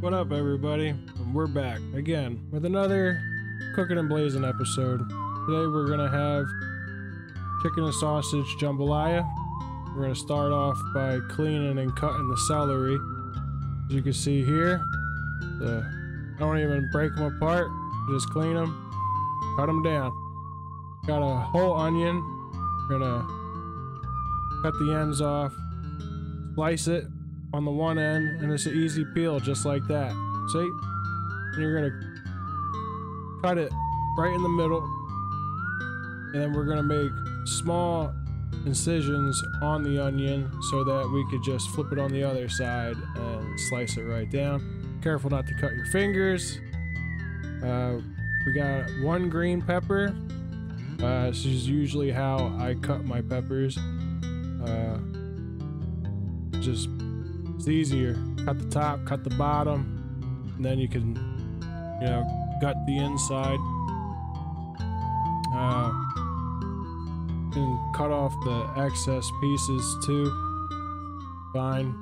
What up, everybody? We're back again with another Cooking and Blazing episode. Today we're gonna have chicken and sausage jambalaya. We're gonna start off by cleaning and cutting the celery. As you can see here, I don't even break them apart, just clean them, cut them down. Got a whole onion. We're gonna cut the ends off, slice it on the one end, and it's an easy peel just like that. See? And you're gonna cut it right in the middle, and then we're gonna make small incisions on the onion so that we could just flip it on the other side and slice it right down. Careful not to cut your fingers. We got one green pepper. This is usually how I cut my peppers. It's easier. Cut the top, cut the bottom, and then you can, gut the inside. You can cut off the excess pieces too. Fine.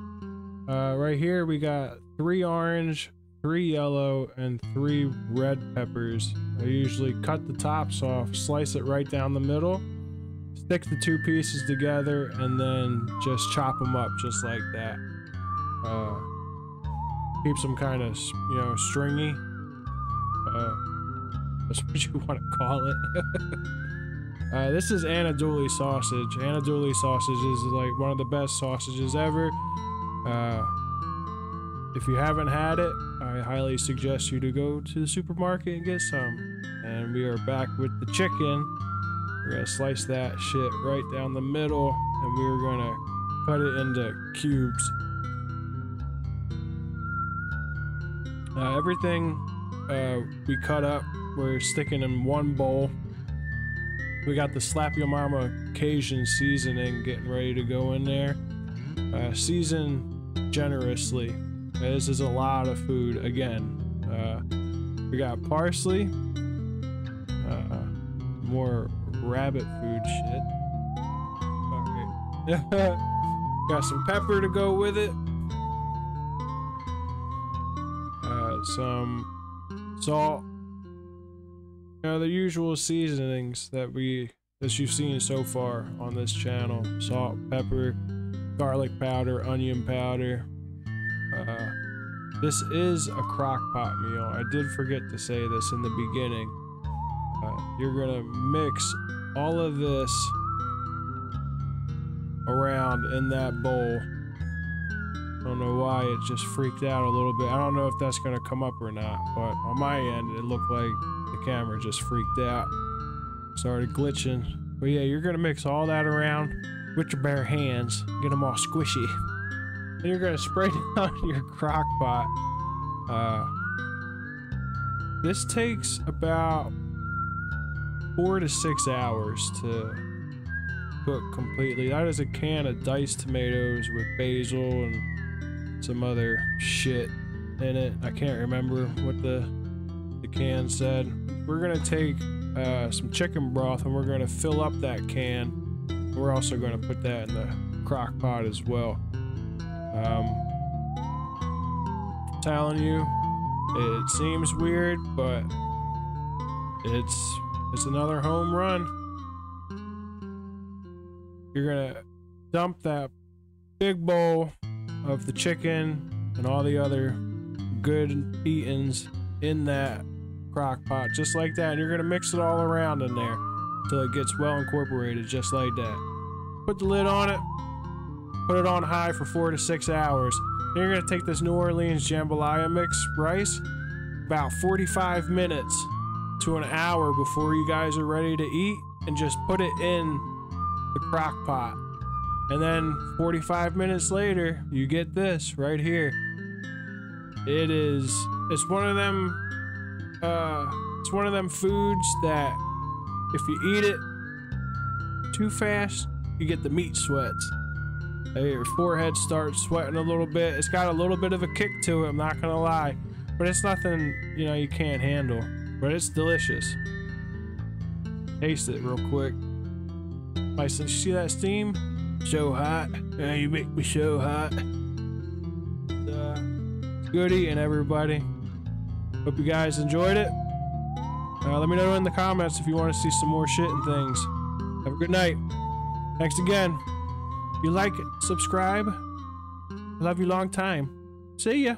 Right here we got 3 orange, 3 yellow, and 3 red peppers. I usually cut the tops off, slice it right down the middle, stick the 2 pieces together, and then just chop them up just like that. Keeps them kind of, stringy. That's what you want to call it. This is Anadolu sausage. Anadolu sausage is like one of the best sausages ever. If you haven't had it, I highly suggest you to go to the supermarket and get some. And we are back with the chicken. We're gonna slice that shit right down the middle, and we're gonna cut it into cubes. Everything we cut up, we're sticking in one bowl. We got the Slap Your Mama Cajun seasoning getting ready to go in there. Season generously. This is a lot of food. Again, we got parsley, more rabbit food shit. Alright. Got some pepper to go with it. Some salt. The usual seasonings that you've seen so far on this channel. Salt, pepper, garlic powder, onion powder. This is a crock-pot meal. I did forget to say this in the beginning. You're gonna mix all of this around in that bowl. I don't know why it just freaked out a little bit. I don't know if that's gonna come up or not, but on my end it looked like the camera just freaked out. Started glitching. But yeah, you're gonna mix all that around with your bare hands, get them all squishy. And you're gonna spray down your crock pot. This takes about 4 to 6 hours to cook completely. That is a can of diced tomatoes with basil and some other shit in it. I can't remember what the can said. We're gonna take some chicken broth and we're gonna fill up that can. We're also gonna put that in the crock pot as well. Telling you, it seems weird, but it's another home run. You're gonna dump that big bowl of the chicken and all the other good eatings in that crock pot, just like that, and you're gonna mix it all around in there until it gets well incorporated, just like that. Put the lid on it, put it on high for 4 to 6 hours. Then you're gonna take this New Orleans jambalaya mix rice, about 45 minutes to an hour before you guys are ready to eat, and just put it in the crock pot. And then 45 minutes later, you get this right here. It's one of them foods that if you eat it too fast, you get the meat sweats. Your forehead starts sweating a little bit. It's got a little bit of a kick to it, I'm not gonna lie. But it's nothing, you can't handle. But it's delicious. Taste it real quick. You see that steam? So hot. You make me so hot. Good eating, everybody. Hope you guys enjoyed it. Let me know in the comments if you want to see some more shit and things. Have a good night. Thanks again. If you like it, subscribe. Love you long time. See ya.